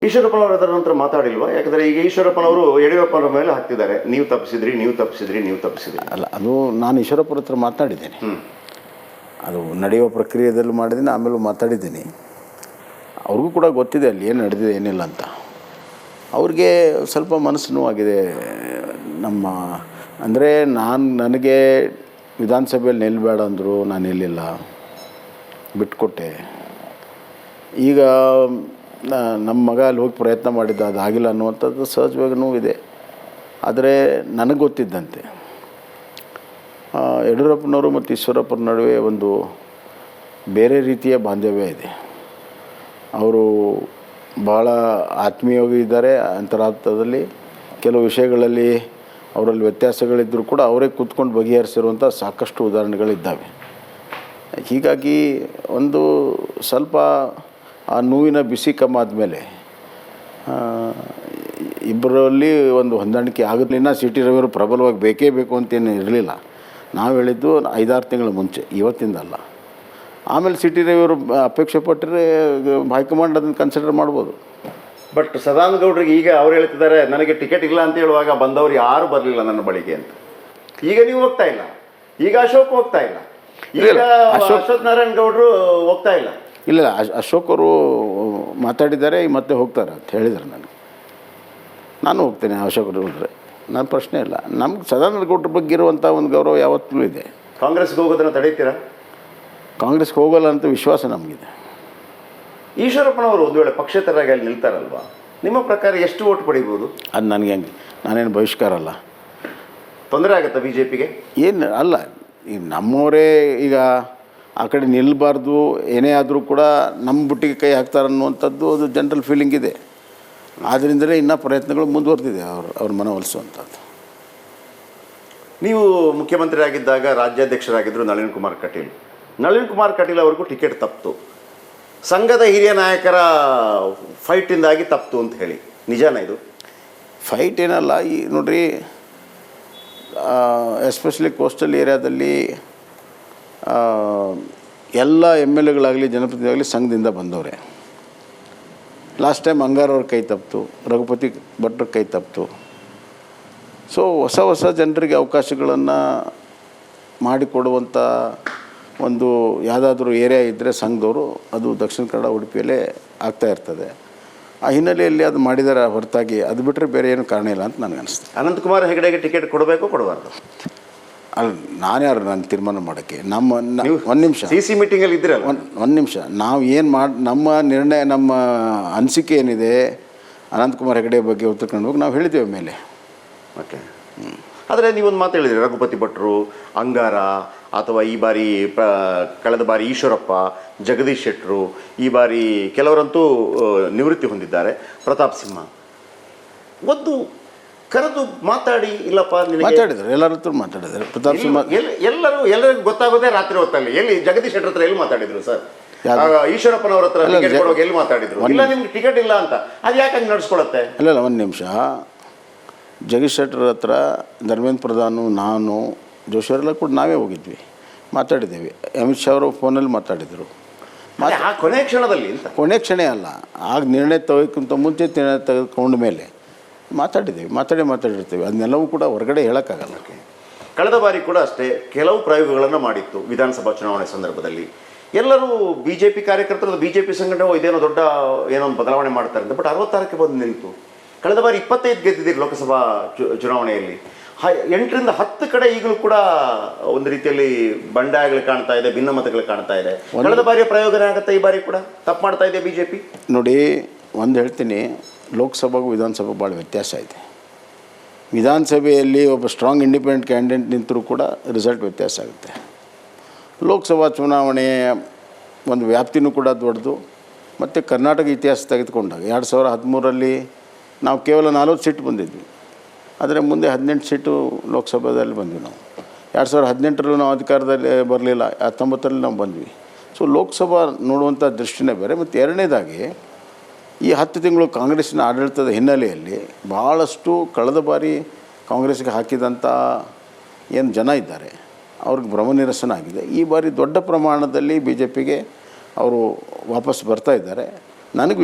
ಈಶ್ವರಪ್ಪನವರು ಅದರ ನಂತರ ಮಾತಾಡಿಲ್ವಾ? ಯಾಕಂದರೆ ಈಗ ಈಶ್ವರಪ್ಪನವರು ಯಡಿಯೂರಪ್ಪನವರ ಮೇಲೆ ಹಾಕ್ತಿದ್ದಾರೆ, ನೀವು ತಪ್ಪಿಸಿದ್ರಿ, ನೀವು ತಪ್ಪಿಸಿದ್ರಿ, ನೀವು ತಪ್ಪಿಸಿದ್ರಿ. ಅಲ್ಲ, ಅದು ನಾನು ಈಶ್ವರಪ್ಪನ ಹತ್ರ ಮಾತಾಡಿದ್ದೇನೆ. ಅದು ನಡೆಯುವ ಪ್ರಕ್ರಿಯೆಯಲ್ಲಿ ಮಾಡಿದ್ದೀನಿ, ಆಮೇಲೆ ಮಾತಾಡಿದ್ದೀನಿ. ಅವ್ರಿಗೂ ಕೂಡ ಗೊತ್ತಿದೆ ಅಲ್ಲಿ ಏನು ನಡೆದಿದೆ ಏನಿಲ್ಲ ಅಂತ. ಅವ್ರಿಗೆ ಸ್ವಲ್ಪ ಮನಸ್ಸು ನೋವಾಗಿದೆ. ನಮ್ಮ ಅಂದರೆ ನನಗೆ ವಿಧಾನಸಭೆಯಲ್ಲಿ ನಿಲ್ಲಬೇಡ ಅಂದರು, ನಾನು ನಿಲ್ಲಿಲ್ಲ, ಬಿಟ್ಕೊಟ್ಟೆ. ಈಗ ನಮ್ಮ ಮಗ ಅಲ್ಲಿ ಹೋಗಿ ಪ್ರಯತ್ನ ಮಾಡಿದ್ದ, ಅದಾಗಿಲ್ಲ ಅನ್ನುವಂಥದ್ದು ಸಹಜವಾಗಿ ನೋವಿದೆ. ಆದರೆ ನನಗೆ ಗೊತ್ತಿದ್ದಂತೆ ಯಡಿಯೂರಪ್ಪನವರು ಮತ್ತು ಈಶ್ವರಪ್ಪನ ನಡುವೆ ಒಂದು ಬೇರೆ ರೀತಿಯ ಬಾಂಧವ್ಯ ಇದೆ. ಅವರು ಭಾಳ ಆತ್ಮೀಯವಾಗಿ ಇದ್ದಾರೆ. ಅಂತರಾರ್ಥದಲ್ಲಿ ಕೆಲವು ವಿಷಯಗಳಲ್ಲಿ ಅವರಲ್ಲಿ ವ್ಯತ್ಯಾಸಗಳಿದ್ದರೂ ಕೂಡ ಅವರೇ ಕೂತ್ಕೊಂಡು ಬಗೆಹರಿಸಿರುವಂಥ ಸಾಕಷ್ಟು ಉದಾಹರಣೆಗಳಿದ್ದಾವೆ. ಹೀಗಾಗಿ ಒಂದು ಸ್ವಲ್ಪ ಆ ನೋವಿನ ಬಿಸಿ ಕಮ್ಮಾದ ಮೇಲೆ ಇಬ್ಬರಲ್ಲಿ ಒಂದು ಹೊಂದಾಣಿಕೆ ಆಗಲಿಲ್ಲ. ಸಿ ಟಿ ರವಿಯವರು ಪ್ರಬಲವಾಗಿ ಬೇಕೇ ಬೇಕು ಅಂತೇನು ಇರಲಿಲ್ಲ. ನಾವು ಹೇಳಿದ್ದು 5-6 ತಿಂಗಳ ಮುಂಚೆ, ಇವತ್ತಿಂದಲ್ಲ. ಆಮೇಲೆ ಸಿ ಟಿ ರವಿಯವರು ಅಪೇಕ್ಷೆ ಪಟ್ಟರೆ ಹೈಕಮಾಂಡ್ ಅದನ್ನು ಕನ್ಸಿಡರ್ ಮಾಡ್ಬೋದು. ಬಟ್ ಸದಾನಂದ ಗೌಡರಿಗೆ ಈಗ ಅವ್ರು ಹೇಳ್ತಿದ್ದಾರೆ, ನನಗೆ ಟಿಕೆಟ್ ಇಲ್ಲ ಅಂತ ಹೇಳುವಾಗ ಬಂದವರು ಯಾರು ಬರಲಿಲ್ಲ ನನ್ನ ಬಳಿಗೆ ಅಂತ. ಈಗ ನೀವು ಹೋಗ್ತಾ ಇಲ್ಲ, ಈಗ ಅಶೋಕ್ ಹೋಗ್ತಾ ಇಲ್ಲ, ಈಗ ಅಶ್ವಥ್ ನಾರಾಯಣ ಗೌಡರು ಹೋಗ್ತಾ ಇಲ್ಲ. ಇಲ್ಲ, ಅಶೋಕ್ ಅವರು ಮಾತಾಡಿದ್ದಾರೆ, ಮತ್ತೆ ಹೋಗ್ತಾರೆ ಅಂತ ಹೇಳಿದ್ದಾರೆ. ನಾನು ಹೋಗ್ತೇನೆ ಅಶೋಕ್ ಗೌಡ್ರೆ, ನನ್ನ ಪ್ರಶ್ನೆ ಇಲ್ಲ. ನಮ್ಗೆ ಸದಾನಂದ ಗೌಡ್ರ ಬಗ್ಗೆ ಇರುವಂಥ ಒಂದು ಗೌರವ ಯಾವತ್ತೂ ಇದೆ. ಕಾಂಗ್ರೆಸ್ಗೆ ಹೋಗೋದನ್ನು ತಡೀತೀರಾ? ಕಾಂಗ್ರೆಸ್ಗೆ ಹೋಗಲ್ಲ ಅಂತ ವಿಶ್ವಾಸ ನಮಗಿದೆ. ಈಶ್ವರಪ್ಪನವರು ಒಂದು ವೇಳೆ ಪಕ್ಷೇತರಾಗಿ ಅಲ್ಲಿ ನಿಲ್ತಾರಲ್ವಾ, ನಿಮ್ಮ ಪ್ರಕಾರ ಎಷ್ಟು ಓಟ್ ಪಡಿಬೋದು? ಅದು ನನಗೆ ಹೆಂಗೆ, ನಾನೇನು ಬಹಿಷ್ಕಾರ ಅಲ್ಲ. ತೊಂದರೆ ಆಗುತ್ತಾ ಬಿ ಜೆ ಪಿಗೆ? ಏನು ಅಲ್ಲ, ಈಗ ನಮ್ಮವರೇ ಈಗ ಆ ಕಡೆ ನಿಲ್ಲಬಾರ್ದು, ಏನೇ ಆದರೂ ಕೂಡ ನಮ್ಮ ಬುಟ್ಟಿಗೆ ಕೈ ಹಾಕ್ತಾರನ್ನುವಂಥದ್ದು ಅದು ಜನರಲ್ ಫೀಲಿಂಗ್ ಇದೆ. ಆದ್ದರಿಂದಲೇ ಇನ್ನೂ ಪ್ರಯತ್ನಗಳು ಮುಂದುವರೆದಿದೆ ಅವ್ರ ಮನವೊಲಿಸುವಂಥದ್ದು. ನೀವು ಮುಖ್ಯಮಂತ್ರಿ ಆಗಿದ್ದಾಗ ರಾಜ್ಯಾಧ್ಯಕ್ಷರಾಗಿದ್ದರು ನಳಿನ್ ಕುಮಾರ್ ಕಟೀಲ್. ನಳಿನ್ ಕುಮಾರ್ ಕಟೀಲ್ ಅವ್ರಿಗೂ ಟಿಕೆಟ್ ತಪ್ಪಿತು, ಸಂಘದ ಹಿರಿಯ ನಾಯಕರ ಫೈಟಿಂದಾಗಿ ತಪ್ಪಿತು ಅಂತ ಹೇಳಿ, ನಿಜಾನ ಇದು? ಫೈಟ್ ಏನಲ್ಲ. ಈ ನೋಡ್ರಿ, ಎಸ್ಪೆಷಲಿ ಕೋಸ್ಟಲ್ ಏರಿಯಾದಲ್ಲಿ ಎಲ್ಲ ಎಮ್ ಎಲ್ ಎಗಳಾಗಲಿ ಜನಪ್ರತಿನಿಧಿಗಳಾಗಲಿ ಸಂಘದಿಂದ ಬಂದವರೇ. ಲಾಸ್ಟ್ ಟೈಮ್ ಅಂಗಾರ್ ಅವ್ರ ಕೈ ತಪ್ಪಿತು, ರಘುಪತಿ ಭಟ್ರ ಕೈ ತಪ್ಪಿತು. ಸೊ ಹೊಸ ಜನರಿಗೆ ಅವಕಾಶಗಳನ್ನು ಮಾಡಿಕೊಡುವಂಥ ಒಂದು ಯಾವುದಾದ್ರೂ ಏರಿಯಾ ಇದ್ದರೆ ಸಂಘದವರು, ಅದು ದಕ್ಷಿಣ ಕನ್ನಡ ಉಡುಪಿಯಲ್ಲೇ ಆಗ್ತಾಯಿರ್ತದೆ. ಆ ಹಿನ್ನೆಲೆಯಲ್ಲಿ ಅದು ಮಾಡಿದ್ದಾರೆ ಹೊರತಾಗಿ ಅದು ಬಿಟ್ಟರೆ ಬೇರೆ ಏನು ಕಾರಣ ಇಲ್ಲ ಅಂತ ನನಗೆ ಅನಿಸ್ತು. ಅನಂತಕುಮಾರ್ ಹೆಗಡೆಗೆ ಟಿಕೆಟ್ ಕೊಡಬೇಕು ಕೊಡಬಾರ್ದು? ಅಲ್ಲ, ನಾನು ಯಾರು ನಾನು ತೀರ್ಮಾನ ಮಾಡೋಕ್ಕೆ? ಒಂದು ನಿಮಿಷ, ಸಿ ಸಿ ಮೀಟಿಂಗಲ್ಲಿ ಇದ್ದಿರಲ್ಲ, ಒಂದು ನಿಮಿಷ. ನಾವು ಏನು ನಮ್ಮ ನಿರ್ಣಯ, ನಮ್ಮ ಅನಿಸಿಕೆ ಏನಿದೆ ಅನಂತಕುಮಾರ್ ಹೆಗಡೆ ಬಗ್ಗೆ ಉತ್ತರ ಕನ್ನಡ ನಾವು ಹೇಳಿದ್ದೇವೆ ಮೇಲೆ. ಓಕೆ. ಆದರೆ ನೀವೊಂದು ಮಾತು ಹೇಳಿದ್ರಿ, ರಘುಪತಿ ಭಟ್ರು, ಅಂಗಾರ, ಅಥವಾ ಈ ಬಾರಿ ಕಳೆದ ಬಾರಿ ಈಶ್ವರಪ್ಪ, ಜಗದೀಶ್ ಶೆಟ್ಟರು, ಈ ಬಾರಿ ಕೆಲವರಂತೂ ನಿವೃತ್ತಿ ಹೊಂದಿದ್ದಾರೆ, ಪ್ರತಾಪ್ ಸಿಂಹ. ಒಂದು ಕರೆದು ಮಾತಾಡಿ, ಇಲ್ಲಪ್ಪ ಮಾತಾಡಿದ್ರು, ಎಲ್ಲರ ಹತ್ರ ಮಾತಾಡಿದ್ದಾರೆ. ಪ್ರತಾಪ್ ಸಿಂಹ ಎಲ್ಲರಿಗೂ ಗೊತ್ತಾಗೋದೇ ರಾತ್ರಿ ಹೊತ್ತಲ್ಲಿ. ಎಲ್ಲಿ ಜಗದೀಶ್ ಶೆಟ್ಟರ್ ಹತ್ರ ಎಲ್ಲಿ ಮಾತಾಡಿದ್ರು ಸರ್? ಈಶ್ವರಪ್ಪನವ್ರ ಹತ್ರ ಎಲ್ಲಿ ಮಾತಾಡಿದ್ರು? ಇಲ್ಲ ನಿಮ್ಗೆ ಟಿಕೆಟ್ ಇಲ್ಲ ಅಂತ. ಅದು ಯಾಕೆ ಹಂಗೆ ನಡೆಸ್ಕೊಳತ್ತೆ? ಇಲ್ಲ, ಒಂದು ನಿಮಿಷ. ಜಗದೀಶ್ ಶೆಟ್ಟರ್ ಹತ್ರ ಧರ್ಮೇಂದ್ರ ಪ್ರಧಾನು, ನಾನು, ಜೋಶಿಯವರೆಲ್ಲ ಕೂಡ ನಾವೇ ಹೋಗಿದ್ವಿ, ಮಾತಾಡಿದ್ದೇವೆ. ಅಮಿತ್ ಶಾ ಅವರು ಫೋನಲ್ಲಿ ಮಾತಾಡಿದರು. ಕೊನೆ ಕ್ಷಣದಲ್ಲಿ ಅಂತ? ಕೊನೆ ಕ್ಷಣ ಅಲ್ಲ, ಆಗ ನಿರ್ಣಯ ತೆಗೋಕ್ಕಿಂತ ಮುಂಚೆ ನಿರ್ಣಯ ತೆಗೆದುಕೊಂಡ ಮೇಲೆ ಮಾತಾಡಿದ್ದೇವೆ, ಮಾತಾಡಿರ್ತೇವೆ. ಅದನ್ನೆಲ್ಲವೂ ಕೂಡ ಹೊರಗಡೆ ಹೇಳೋಕ್ಕಾಗಲ್ಲ. ಕಳೆದ ಬಾರಿ ಕೂಡ ಅಷ್ಟೇ ಕೆಲವು ಪ್ರಯೋಗಗಳನ್ನು ಮಾಡಿತ್ತು ವಿಧಾನಸಭಾ ಚುನಾವಣೆ ಸಂದರ್ಭದಲ್ಲಿ. ಎಲ್ಲರೂ ಬಿ ಜೆ ಪಿ ಕಾರ್ಯಕರ್ತರು, ಬಿ ಜೆ ಪಿ ಸಂಘಟನೆ ಇದೇನೋ ದೊಡ್ಡ ಏನೋ ಬದಲಾವಣೆ ಮಾಡ್ತಾರೆ ಅಂತ. ಬಟ್ 66ಕ್ಕೆ ಬಂದು ನಿಂತು. ಕಳೆದ ಬಾರಿ 25 ಗೆದ್ದಿದ್ದೀರಿ ಲೋಕಸಭಾ ಚುನಾವಣೆಯಲ್ಲಿ. 8ರಿಂದ 10 ಕಡೆ ಈಗಲೂ ಕೂಡ ಒಂದು ರೀತಿಯಲ್ಲಿ ಬಂಡಾಯಗಳು ಕಾಣ್ತಾ ಇದೆ, ಭಿನ್ನಮತಗಳು ಕಾಣ್ತಾ ಇದೆ. ಕಳೆದ ಬಾರಿಯ ಪ್ರಯೋಗನೇ ಆಗುತ್ತೆ ಈ ಬಾರಿ ಕೂಡ? ತಪ್ಪು ಮಾಡ್ತಾ ಇದೆ ಬಿ ಜೆ ಪಿ? ನೋಡಿ, ಒಂದು ಹೇಳ್ತೀನಿ, ಲೋಕಸಭೆಗೂ ವಿಧಾನಸಭೆ ಭಾಳ ವ್ಯತ್ಯಾಸ ಇದೆ. ವಿಧಾನಸಭೆಯಲ್ಲಿ ಒಬ್ಬ ಸ್ಟ್ರಾಂಗ್ ಇಂಡಿಪೆಂಡೆಂಟ್ ಕ್ಯಾಂಡಿಡೇಟ್ ನಿಂತರೂ ಕೂಡ ರಿಸಲ್ಟ್ ವ್ಯತ್ಯಾಸ ಆಗುತ್ತೆ. ಲೋಕಸಭಾ ಚುನಾವಣೆಯ ಒಂದು ವ್ಯಾಪ್ತಿನೂ ಕೂಡ ದೊಡ್ಡದು. ಮತ್ತು ಕರ್ನಾಟಕ ಇತಿಹಾಸ ತೆಗೆದುಕೊಂಡಾಗ 2013ರಲ್ಲಿ ನಾವು ಕೇವಲ 40 ಸೀಟ್ ಬಂದಿದ್ವಿ. ಆದರೆ ಮುಂದೆ 18 ಸೀಟು ಲೋಕಸಭೆಯಲ್ಲಿ ಬಂದ್ವಿ ನಾವು. 2018ರಲ್ಲೂ ನಾವು ಅಧಿಕಾರದಲ್ಲಿ ಬರಲಿಲ್ಲ, 19ರಲ್ಲಿ ನಾವು ಬಂದ್ವಿ. ಸೊ ಲೋಕಸಭಾ ನೋಡುವಂಥ ದೃಷ್ಟಿನೇ ಬೇರೆ. ಮತ್ತು ಎರಡನೇದಾಗಿ ಈ 10 ತಿಂಗಳು ಕಾಂಗ್ರೆಸ್ಸಿನ ಆಡಳಿತದ ಹಿನ್ನೆಲೆಯಲ್ಲಿ ಭಾಳಷ್ಟು ಕಳೆದ ಬಾರಿ ಕಾಂಗ್ರೆಸ್ಗೆ ಹಾಕಿದಂಥ ಏನು ಜನ ಇದ್ದಾರೆ ಅವ್ರಿಗೆ ಭ್ರಮನಿರಸನ ಆಗಿದೆ. ಈ ಬಾರಿ ದೊಡ್ಡ ಪ್ರಮಾಣದಲ್ಲಿ ಬಿ ಜೆ ಪಿಗೆ ಅವರು ವಾಪಸ್ ಬರ್ತಾ ಇದ್ದಾರೆ. ನನಗೆ